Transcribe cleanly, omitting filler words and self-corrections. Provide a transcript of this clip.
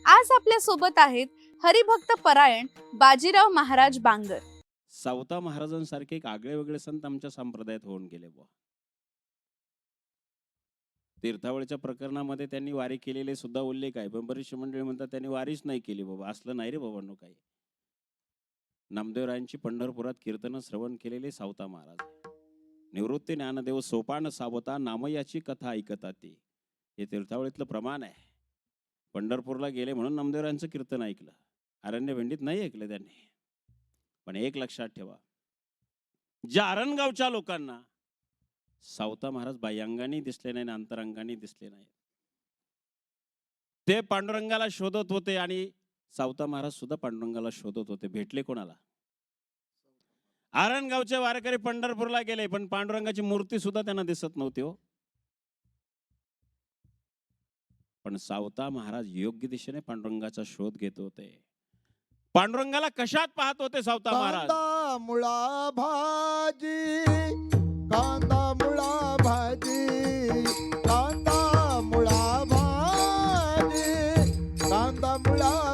आज आपल्या सोबत आहेत हरिभक्त परायण बाजीराव महाराज बांगर. सावता महाराजांसारखे एक आगळे वेगळे संत आमच्या संप्रदायात होऊन गेले बुवा. तीर्थावळीच्या प्रकरणामध्ये त्यांनी वारी केलेले सुद्धा उल्लेख आहे, पण बरीचशी मंडळी म्हणतात त्यांनी वारीच नाही केली बाबा. असलं नाही रे बाबांनो काही. नामदेवरायांची पंढरपुरात कीर्तन श्रवण केलेले सावता महाराज. निवृत्ती ज्ञानदेव सोपान सावता नामयाची कथा ऐकता ती. हे तीर्थावळीतलं प्रमाण आहे. पंढरपूरला गेले म्हणून नामदेवरायांचं कीर्तन ऐकलं, अरण्य भेंडीत नाही ऐकलं त्यांनी. पण एक लक्षात ठेवा, ज्या आरणगावच्या लोकांना सावता महाराज बाह्यांगाने दिसले नाही, अंतरंगाने दिसले नाही, ते पांडुरंगाला शोधत होते आणि सावता महाराज सुद्धा पांडुरंगाला शोधत होते. भेटले कोणाला? आरणगावचे वारकरी पंढरपूरला गेले, पण पांडुरंगाची मूर्ती सुद्धा त्यांना दिसत नव्हती हो. पण सावता महाराज योग्य दिशेने पांडुरंगाचा शोध घेत होते. पांडुरंगाला कशात पाहत होते सावता महाराज? कांदा मुळा भाजी, कांदा मुळा भाजी, कांदा मुळा भाजी, कांदा मुळा